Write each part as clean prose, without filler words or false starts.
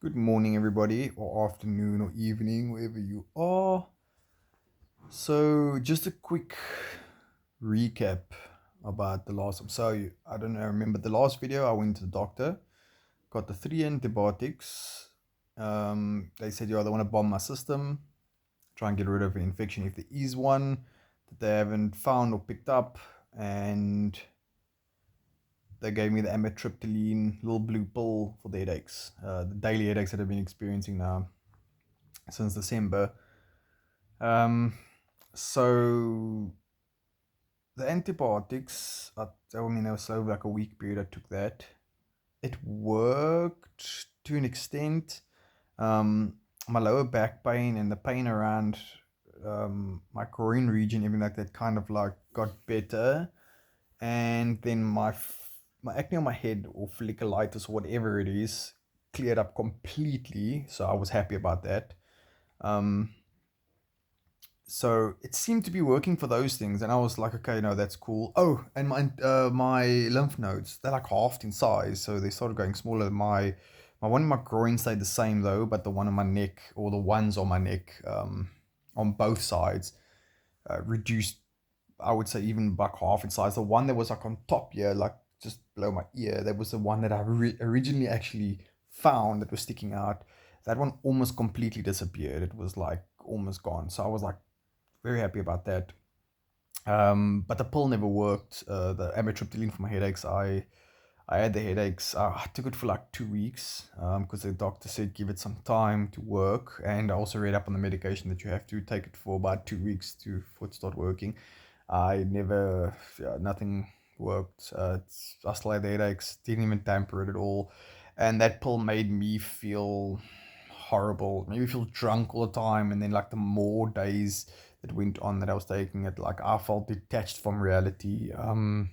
Good morning, everybody, or afternoon, or evening, wherever you are. So, just a quick recap about the last. I don't know. I remember the last video. I went to the doctor, got the three antibiotics. They said, "Yo, they want to bomb my system, try and get rid of an infection if there is one that they haven't found or picked up." And they gave me the amitriptyline little blue pill for the headaches, the daily headaches that I've been experiencing now since December. Um, so the antibiotics, I mean, it was over like a week period I took that. It worked to an extent. My lower back pain and the pain around my groin region, everything like that, kind of like got better. And then my acne on my head or folliculitis or whatever it is cleared up completely. So I was happy about that. Um, so it seemed to be working for those things, and I was like, okay, no, that's cool. Oh, and my lymph nodes, they're like halved in size, so they started going smaller. My one in my groin stayed the same though, but the one on my neck, or the ones on my neck, on both sides, reduced. I would say even like half in size. The one that was like on top here, like just below my ear, that was the one that I originally actually found that was sticking out. That one almost completely disappeared. It was like almost gone. So I was like very happy about that. But the pill never worked. The amitriptyline for my headaches, I had the headaches. I took it for like 2 weeks because the doctor said give it some time to work. And I also read up on the medication that you have to take it for about 2 weeks for it to start working. I never, yeah, nothing worked. I still had the headaches, didn't even tamper it at all. And that pill made me feel horrible, made me feel drunk all the time. And then, like, the more days that went on that I was taking it, like, I felt detached from reality. The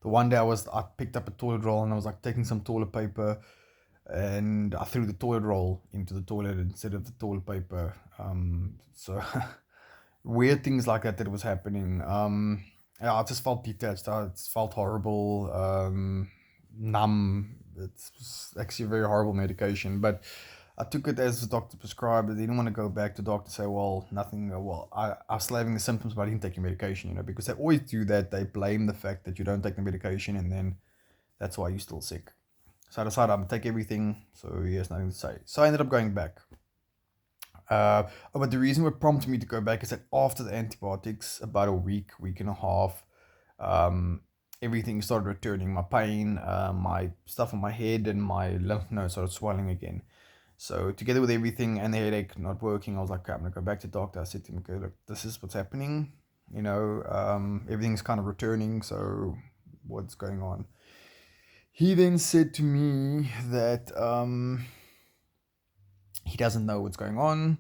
one day I picked up a toilet roll and I was like taking some toilet paper and I threw the toilet roll into the toilet instead of the toilet paper. So weird things like that was happening. Yeah, I just felt detached. I just felt horrible, numb. It's actually a very horrible medication, but I took it as the doctor prescribed. I didn't want to go back to the doctor and say, well, nothing, I was still having the symptoms, but I didn't take your medication, because they always do that. They blame the fact that you don't take the medication, and then that's why you're still sick. So I decided I'm going to take everything, so he has nothing to say. So I ended up going back. But the reason what prompted me to go back is that after the antibiotics, about a week and a half, um, everything started returning. My pain, my stuff on my head, and my lymph nodes started swelling again. So together with everything and the headache not working, I was like, okay, I'm gonna go back to the doctor. I said to him, okay, look, this is what's happening. Everything's kind of returning. So what's going on? He then said to me that he doesn't know what's going on,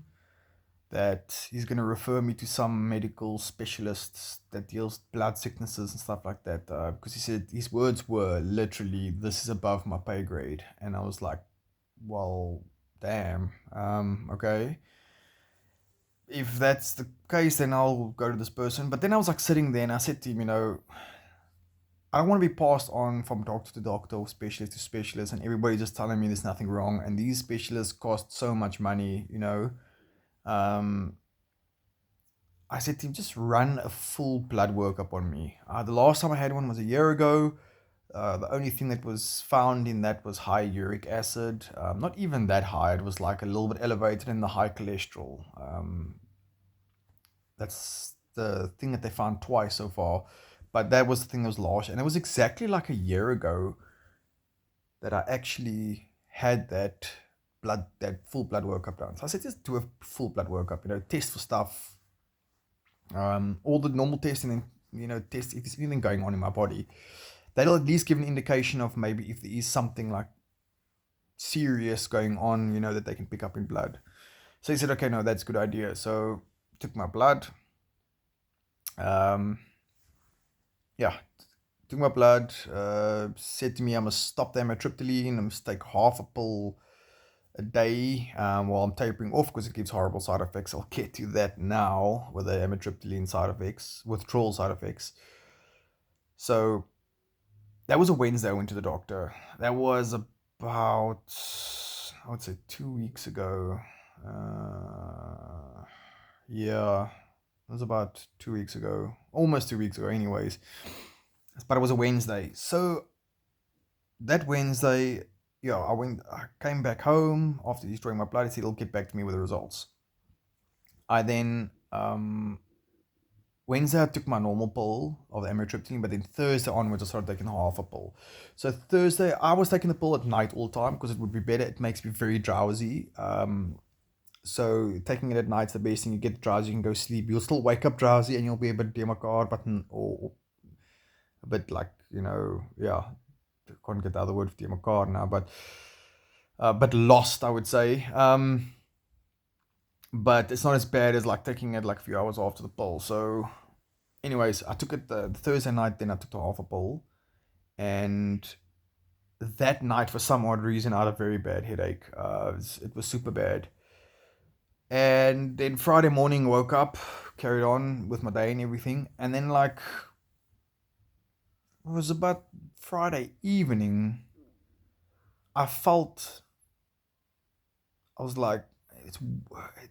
that he's going to refer me to some medical specialists that deals blood sicknesses and stuff like that. Because he said his words were literally, "This is above my pay grade," and I was like, "Well, damn. Okay. If that's the case, then I'll go to this person." But then I was like sitting there, and I said to him, I don't want to be passed on from doctor to doctor or specialist to specialist, and everybody just telling me there's nothing wrong, and these specialists cost so much money. Um, I said to him, just run a full blood workup on me. The last time I had one was a year ago. The only thing that was found in that was high uric acid. Not even that high. It was like a little bit elevated in the high cholesterol. That's the thing that they found twice so far. But that was the thing that was last. And it was exactly like a year ago that I actually had that full blood workup done. So I said, just do a full blood workup, test for stuff, all the normal testing, and test if there's anything going on in my body. That'll at least give an indication of maybe if there is something like serious going on, that they can pick up in blood. So he said, okay, no, that's a good idea. So took my blood. Um, yeah, took my blood. Said to me I must stop the amitriptyline. I must take half a pill a day while I'm tapering off because it gives horrible side effects. I'll get to that now with the amitriptyline side effects, withdrawal side effects. So that was a Wednesday I went to the doctor. That was about I would say 2 weeks ago. Uh, yeah, it was about 2 weeks ago, almost 2 weeks ago, anyways. But it was a Wednesday. So that Wednesday, yeah, I came back home after destroying my blood. He said he'll get back to me with the results. I then Wednesday I took my normal pill of the amitriptyline, but then Thursday onwards I started taking half a pill. So Thursday I was taking the pill at night all the time because it would be better. It makes me very drowsy. So taking it at night's the best thing. You get drowsy, you can go sleep. You'll still wake up drowsy and you'll be a bit demakar, but or a bit like yeah. I can't get the other word for demakar now, but lost I would say. But it's not as bad as like taking it like a few hours after the pill. So anyways, I took it the Thursday night, then I took the half a pill, and that night for some odd reason I had a very bad headache. It was super bad. And then Friday morning woke up, carried on with my day and everything, and then like it was about Friday evening, I felt I was like it's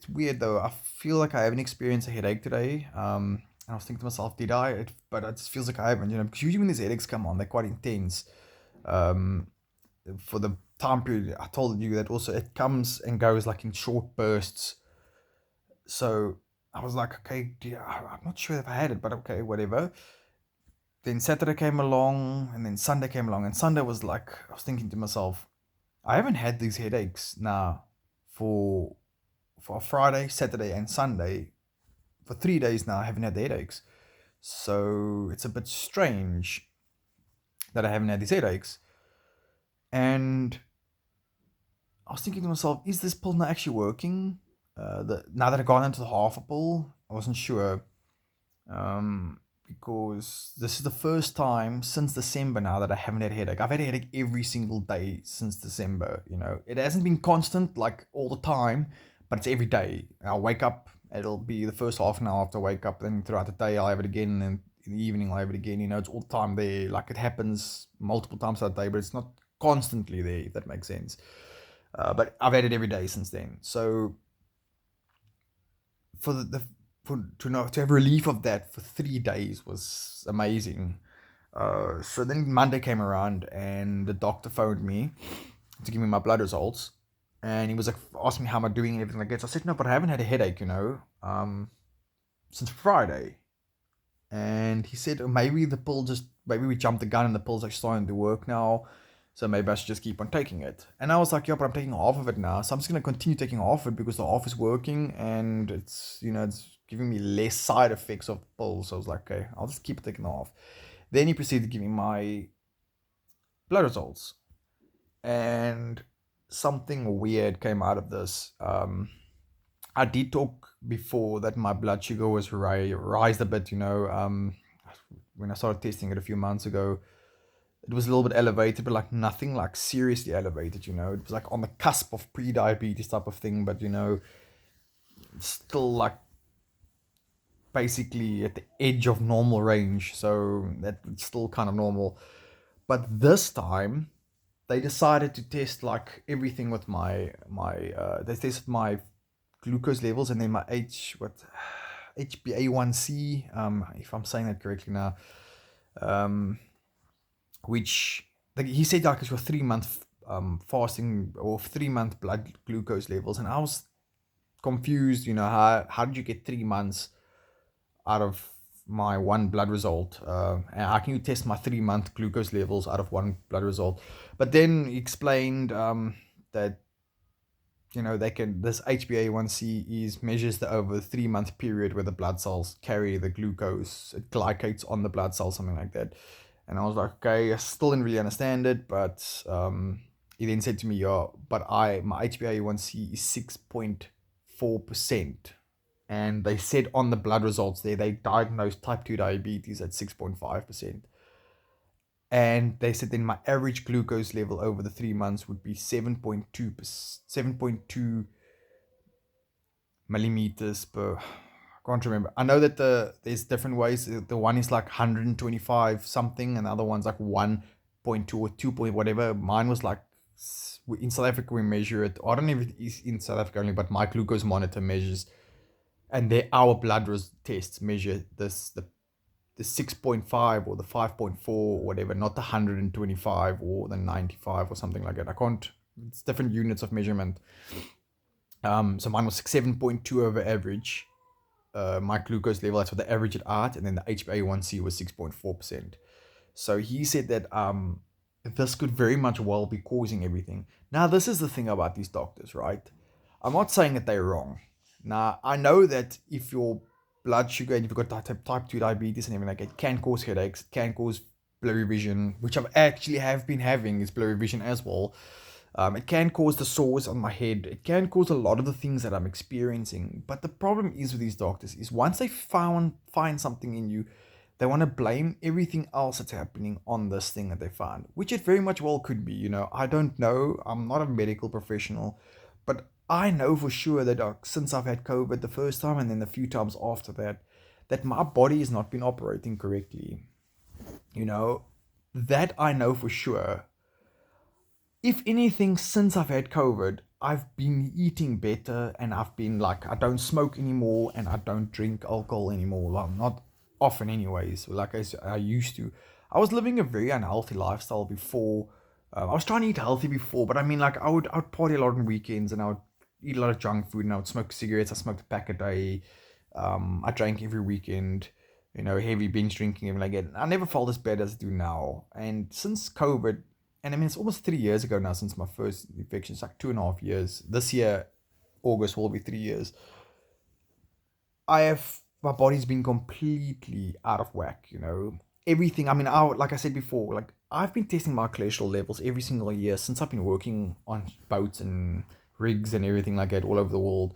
weird though. I feel like I haven't experienced a headache today. I was thinking to myself, did I? But it just feels like I haven't, because usually when these headaches come on, they're quite intense. Um, for the time period, I told you that also it comes and goes like in short bursts. So I was like, okay, I'm not sure if I had it, but okay, whatever. Then Saturday came along, and then Sunday came along, and Sunday was like, I was thinking to myself, I haven't had these headaches now for Friday, Saturday, and Sunday. For 3 days now, I haven't had the headaches. So it's a bit strange that I haven't had these headaches. And I was thinking to myself, is this pill not actually working? Now that I've gone into the half a pill, I wasn't sure. Because this is the first time since December now that I haven't had a headache. I've had a headache every single day since December. It hasn't been constant like all the time, but it's every day. I'll wake up, it'll be the first half an hour after I wake up, then throughout the day I'll have it again, and in the evening I'll have it again. It's all the time there. Like it happens multiple times that day, but it's not constantly there, if that makes sense. But I've had it every day since then. So for the to have relief of that for 3 days was amazing. So then Monday came around and the doctor phoned me to give me my blood results, and he was like asking me how am I doing and everything like that. So I said no, but I haven't had a headache, since Friday. And he said maybe we jumped the gun and the pill's actually starting to work now. So maybe I should just keep on taking it. And I was like, yeah, but I'm taking half of it now. So I'm just going to continue taking half of it because the half is working and it's giving me less side effects of the pill. So I was like, okay, I'll just keep taking the half. Then he proceeded to give me my blood results. And something weird came out of this. I did talk before that my blood sugar was raised a bit, when I started testing it a few months ago. It was a little bit elevated, but like nothing like seriously elevated, It was like on the cusp of pre-diabetes type of thing, but still like basically at the edge of normal range. So that's still kind of normal. But this time they decided to test like everything with they tested my glucose levels and then my HbA1c, if I'm saying that correctly now. Which he said like it's your 3 month fasting or 3 month blood glucose levels, and I was confused. How did you get 3 months out of my one blood result? And how can you test my 3 month glucose levels out of one blood result? But then he explained that this HbA1c measures the over 3 month period where the blood cells carry the glucose. It glycates on the blood cells, something like that. And I was like, okay, I still didn't really understand it, but he then said to me, yeah, but my HbA1c is 6.4%. And they said on the blood results there, they diagnosed type 2 diabetes at 6.5%. And they said then my average glucose level over the 3 months would be 7.2 millimeters per. I can't remember. I know that there's different ways. The one is like 125 something, and the other one's like 1.2 or 2 point whatever. Mine was like in South Africa we measure it. I don't know if it is in South Africa only, but my glucose monitor measures, and our blood tests measure the 6.5 or the 5.4 or whatever, not the 125 or the 95 or something like that. I can't. It's different units of measurement. So mine was 7.2 over average. My glucose level, that's what the average it at, and then the HbA1c was 6.4%. So he said that this could very much well be causing everything. Now, this is the thing about these doctors, right? I'm not saying that they're wrong. Now, I know that if your blood sugar and if you've got type 2 diabetes and everything like that, it can cause headaches, it can cause blurry vision, which I've actually have been having is blurry vision as well. It can cause the sores on my head. It can cause a lot of the things that I'm experiencing. But the problem is with these doctors is once they find something in you, they want to blame everything else that's happening on this thing that they found, which it very much well could be. I don't know. I'm not a medical professional, but I know for sure that since I've had COVID the first time and then a few times after that, that my body has not been operating correctly. That I know for sure. If anything, since I've had COVID, I've been eating better and I've been like, I don't smoke anymore and I don't drink alcohol anymore. Well, not often, anyways, like I used to. I was living a very unhealthy lifestyle before. I was trying to eat healthy before, but I mean, like, I would party a lot on weekends and I would eat a lot of junk food and I would smoke cigarettes. I smoked a pack a day. I drank every weekend, heavy binge drinking, even like that. I never felt as bad as I do now. And since COVID, and I mean, it's almost 3 years ago now since my first infection. It's like 2.5 years. This year, August will be 3 years. My body's been completely out of whack. Everything. I mean, like I said before, like I've been testing my cholesterol levels every single year since I've been working on boats and rigs and everything like that all over the world.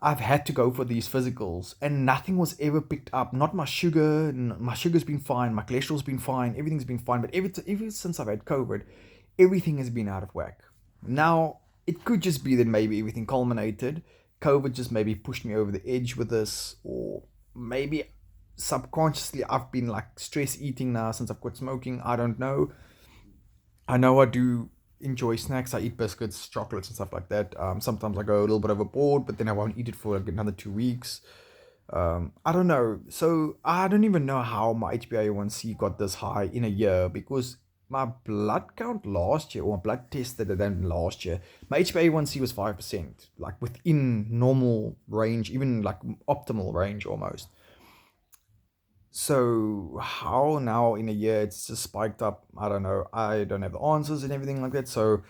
I've had to go for these physicals and nothing was ever picked up. Not my sugar. My sugar's been fine. My cholesterol's been fine. Everything's been fine. But ever since I've had COVID, everything has been out of whack. Now, it could just be that maybe everything culminated. COVID just maybe pushed me over the edge with this, or maybe subconsciously I've been like stress eating now since I've quit smoking. I don't know. I know I do enjoy snacks. I eat biscuits, chocolates, and stuff like that. Sometimes I go a little bit overboard, but then I won't eat it for like another 2 weeks. I don't know. So I don't even know how my HbA1c got this high in a year because my blood count last year, or my blood test that I done last year, my HbA1c was 5%, like within normal range, even like optimal range almost. So how now in a year it's just spiked up? I don't know. I don't have the answers and everything like that. So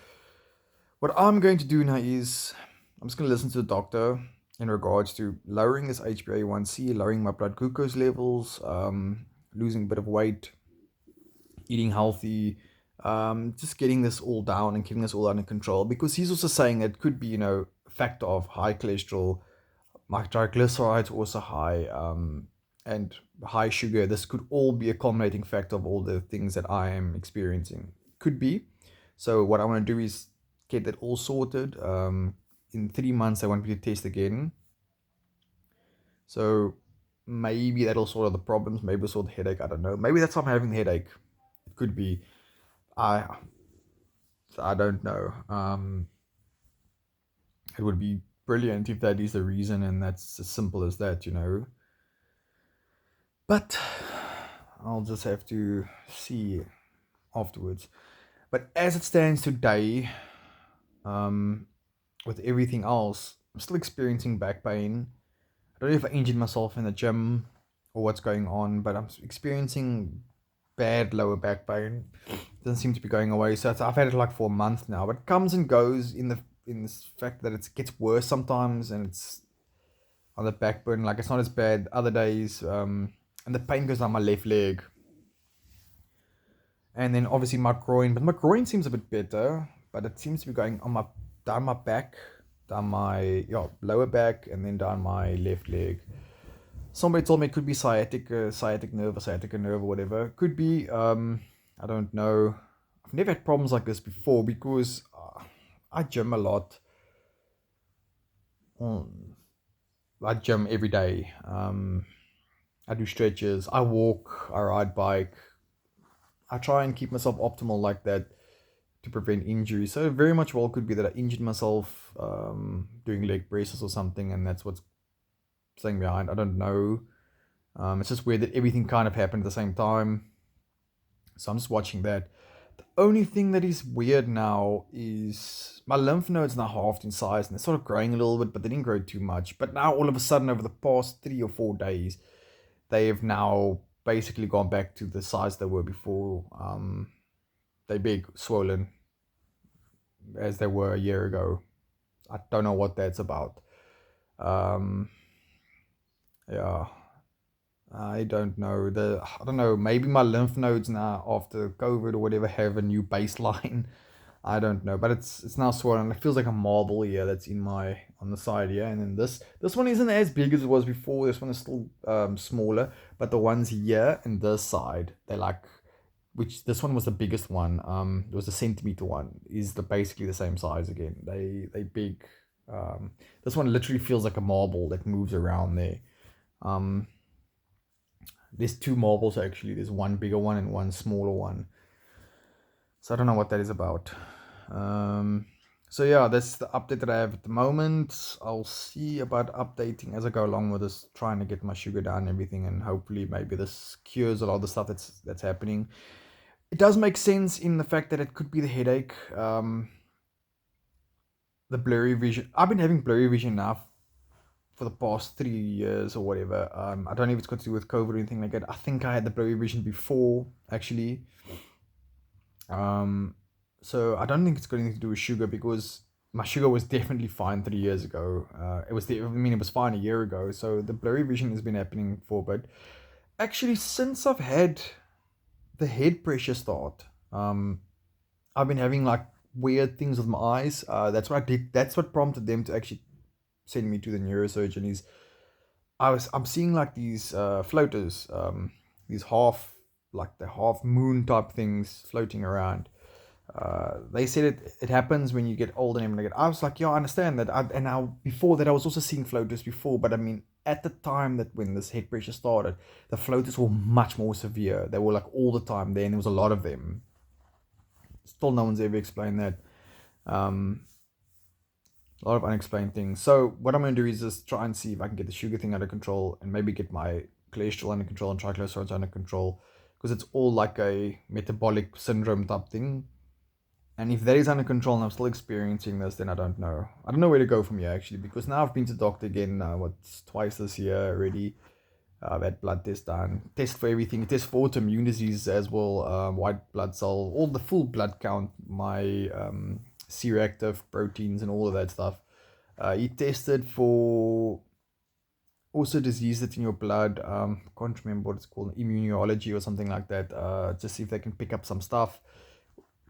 what I'm going to do now is I'm just going to listen to the doctor in regards to lowering this HbA1c, lowering my blood glucose levels, losing a bit of weight, eating healthy, just getting this all down and keeping this all under control. Because he's also saying it could be, a factor of high cholesterol, my triglycerides also high, and high sugar. This could all be a culminating factor of all the things that I am experiencing. Could be. So what I want to do is get that all sorted. In 3 months, I want me to test again. So maybe that'll sort of the problems. Maybe it'll sort the headache. I don't know. Maybe that's why I'm having the headache. It could be. I I don't know. It would be brilliant if that is the reason, and that's as simple as that. But I'll just have to see afterwards. But as it stands today, um, with everything else, I'm still experiencing back pain. I don't know if I injured myself in the gym or what's going on, but I'm experiencing bad lower back pain. Doesn't seem to be going away. So I've had it like for a month now, but it comes and goes in this fact that it gets worse sometimes, and it's on the backbone. Like it's not as bad other days. And the pain goes down my left leg, and then obviously my groin. But my groin seems a bit better, but it seems to be going on my down my back, down my lower back, and then down my left leg. Somebody told me it could be sciatic nerve or sciatica nerve or whatever. Could be. I don't know. I've never had problems like this before because I gym a lot. I gym every day. I do stretches. I walk. I ride bike. I try and keep myself optimal like that to prevent injury. So it very much well could be that I injured myself doing leg presses or something, and that's what's staying behind. I don't know. It's just weird that everything kind of happened at the same time. So I'm just watching that. The only thing that is weird now is my lymph nodes now halved in size and they're sort of growing a little bit, but they didn't grow too much. But now all of a sudden, over the past 3 or 4 days, they have now basically gone back to the size they were before. They're big, swollen, as they were a year ago. I don't know what that's about. Um, yeah, I don't know. I don't know. Maybe my lymph nodes now after COVID or whatever have a new baseline. I don't know, but it's now swollen. It feels like a marble here that's in my on the side here, and then this one isn't as big as it was before. This one is still smaller, but the ones here and this side, they're like, which this one was the biggest one. It was a centimeter one. Is basically the same size again. They big. This one literally feels like a marble that moves around there. Um, there's two marbles actually. There's one bigger one and one smaller one. So I don't know what that is about. So yeah, that's the update that I have at the moment. I'll see about updating as I go along with this, trying to get my sugar down and everything, and hopefully maybe this cures a lot of the stuff that's happening. It does make sense in the fact that it could be the headache, the blurry vision. I've been having blurry vision now for the past 3 years or whatever. I don't know if it's got to do with COVID or anything like that. I think I had the blurry vision before, actually. So I don't think it's got anything to do with sugar, because my sugar was definitely fine 3 years ago. It was fine a year ago. So the blurry vision has been happening for a bit. Actually, since I've had the head pressure start, I've been having like weird things with my eyes. That's what I did. That's what prompted them to actually send me to the neurosurgeon. I'm seeing like these floaters, these the half moon type things floating around. They said it happens when you get older and everything. I was like, yeah, I understand that. And now before that, I was also seeing floaters before, but I mean, at the time that when this head pressure started, the floaters were much more severe. They were like all the time there, and there was a lot of them. Still, no one's ever explained that. A lot of unexplained things. So what I'm going to do is just try and see if I can get the sugar thing under control, and maybe get my cholesterol under control and triglycerides under control, because it's all like a metabolic syndrome type thing. And if that is under control and I'm still experiencing this, then I don't know. I don't know where to go from here, actually, because now I've been to the doctor again, twice this year already. I've had blood test done, test for everything, test for autoimmune disease as well, white blood cell, all the full blood count, my C-reactive proteins and all of that stuff. He tested for also disease that's in your blood. Can't remember what it's called, immunology or something like that. Just see if they can pick up some stuff.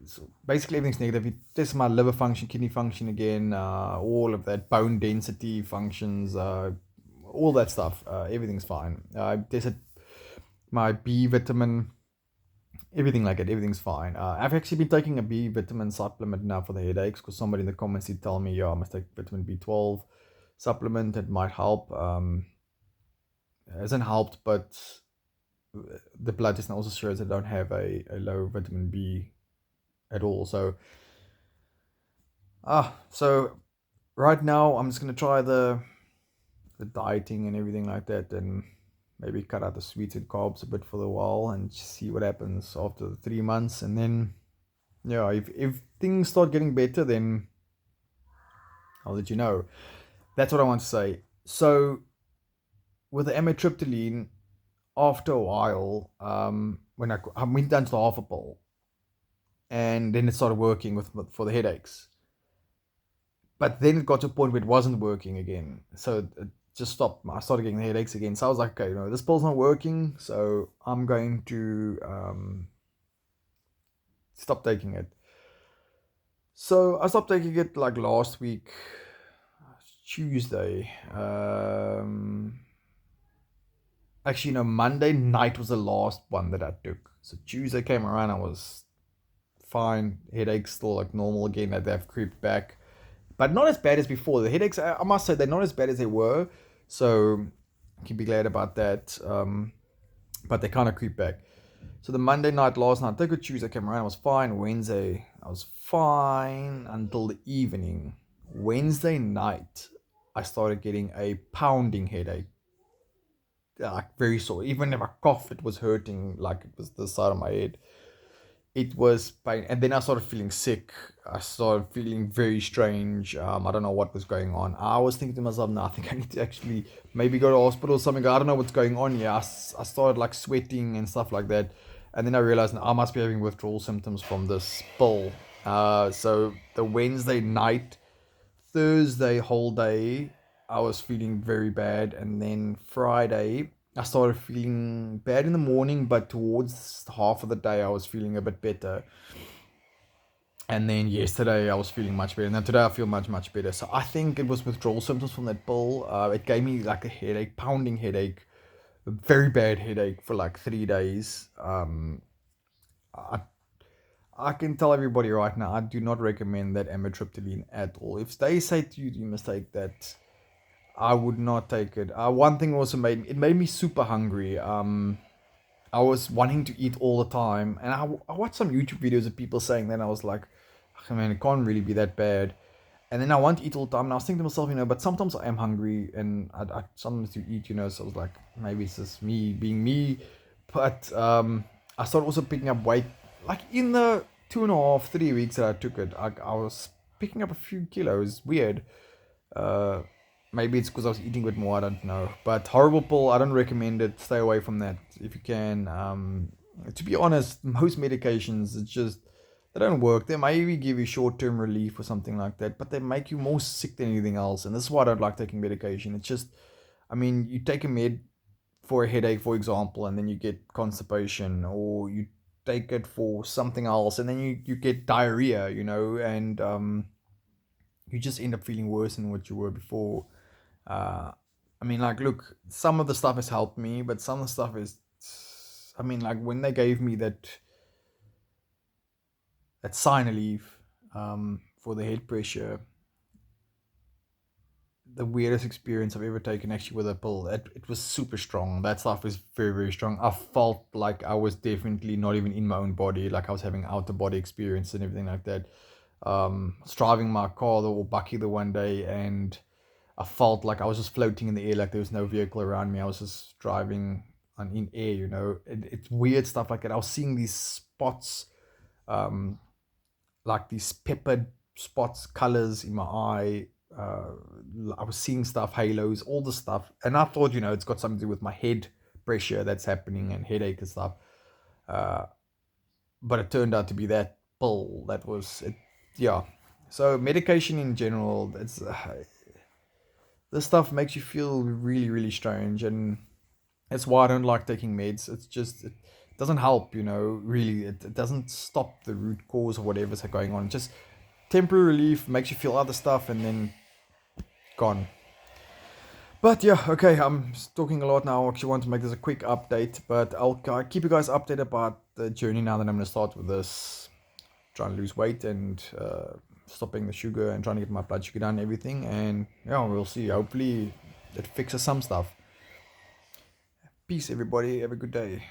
So basically everything's negative. He tested my liver function, kidney function again, all of that, bone density functions, all that stuff. Everything's fine. I tested my B vitamin, everything like it. Everything's fine. I've actually been taking a B vitamin supplement now for the headaches, because somebody in the comments did tell me, yeah, I must take vitamin B12 supplement. It might help. It hasn't helped, but the blood test also shows I don't have a low vitamin B at all. So right now I'm just gonna try the dieting and everything like that, and maybe cut out the sweets and carbs a bit for a while and see what happens after the 3 months. And then yeah, if things start getting better, then I'll let you know. That's what I want to say. So with the amitriptyline, after a while, when I went down to half a pill, and then it started working for the headaches. But then it got to a point where it wasn't working again, so it just stopped. I started getting the headaches again, so I was like, okay, this pill's not working, so I'm going to stop taking it. So I stopped taking it like last week, Tuesday. Actually, no, Monday night was the last one that I took. So Tuesday came around, I was fine. Headaches still like normal again. They've creeped back, but not as bad as before. The headaches, I must say, they're not as bad as they were. So I can be glad about that. But they kind of creep back. So the Monday night, last night, I took a Tuesday, came around, I was fine. Wednesday, I was fine until the evening. Wednesday night, I started getting a pounding headache, like very sore. Even if I coughed, it was hurting, like it was the side of my head. It was pain, and then I started feeling sick. I started feeling very strange. I don't know what was going on. I was thinking to myself, no, I think I need to actually maybe go to hospital or something. I don't know what's going on here. I started like sweating and stuff like that, and then I realized I must be having withdrawal symptoms from this pill. So the Wednesday night, Thursday whole day, I was feeling very bad, and then Friday I started feeling bad in the morning, but towards half of the day I was feeling a bit better. And then yesterday I was feeling much better, and then today I feel much better. So I think it was withdrawal symptoms from that pill. It gave me like a headache, pounding headache, a very bad headache for like 3 days. I I can tell everybody right now, I do not recommend that amitriptyline at all. If they say to you, you must take that, I would not take it. One thing also made me super hungry. I was wanting to eat all the time, and I watched some YouTube videos of people saying that, and I was like, I mean, it can't really be that bad. And then I want to eat all the time, and I was thinking to myself, but sometimes I am hungry, and I sometimes to eat, so I was like, maybe it's just me being me. But I started also picking up weight, like in the 2.5, 3 weeks that I took it, I was picking up a few kilos. Weird. Uh, Maybe it's because I was eating a bit more. I don't know. But horrible pill. I don't recommend it. Stay away from that if you can. To be honest, most medications, it's just they don't work. They maybe give you short-term relief or something like that, but they make you more sick than anything else. And this is why I don't like taking medication. It's just, I mean, you take a med for a headache, for example, and then you get constipation, or you take it for something else, and then you get diarrhea, and you just end up feeling worse than what you were before. Uh, I mean, like, look, some of the stuff has helped me, but some of the stuff is, I mean, like when they gave me that Sinaleve for the head pressure, the weirdest experience I've ever taken actually with a pill. It was super strong. That stuff is very, very strong. I felt like I was definitely not even in my own body, like I was having out of body experience and everything like that. I was driving my car or Bucky the one day, and I felt like I was just floating in the air, like there was no vehicle around me. I was just driving in air, it's weird stuff like that. I was seeing these spots, um, like these peppered spots, colors in my eye. I was seeing stuff, halos, all the stuff, and I thought, it's got something to do with my head pressure that's happening and headache and stuff. Uh, but it turned out to be that pill that was it. Yeah. So medication in general, it's this stuff makes you feel really, really strange, and that's why I don't like taking meds. It's just it doesn't help, really. It doesn't stop the root cause of whatever's going on. Just temporary relief makes you feel other stuff, and then gone. But yeah, okay, I'm talking a lot now. I actually want to make this a quick update, but I'll keep you guys updated about the journey now that I'm going to start with this, trying to lose weight and stopping the sugar and trying to get my blood sugar down and everything. And yeah, we'll see. Hopefully it fixes some stuff. Peace, everybody. Have a good day.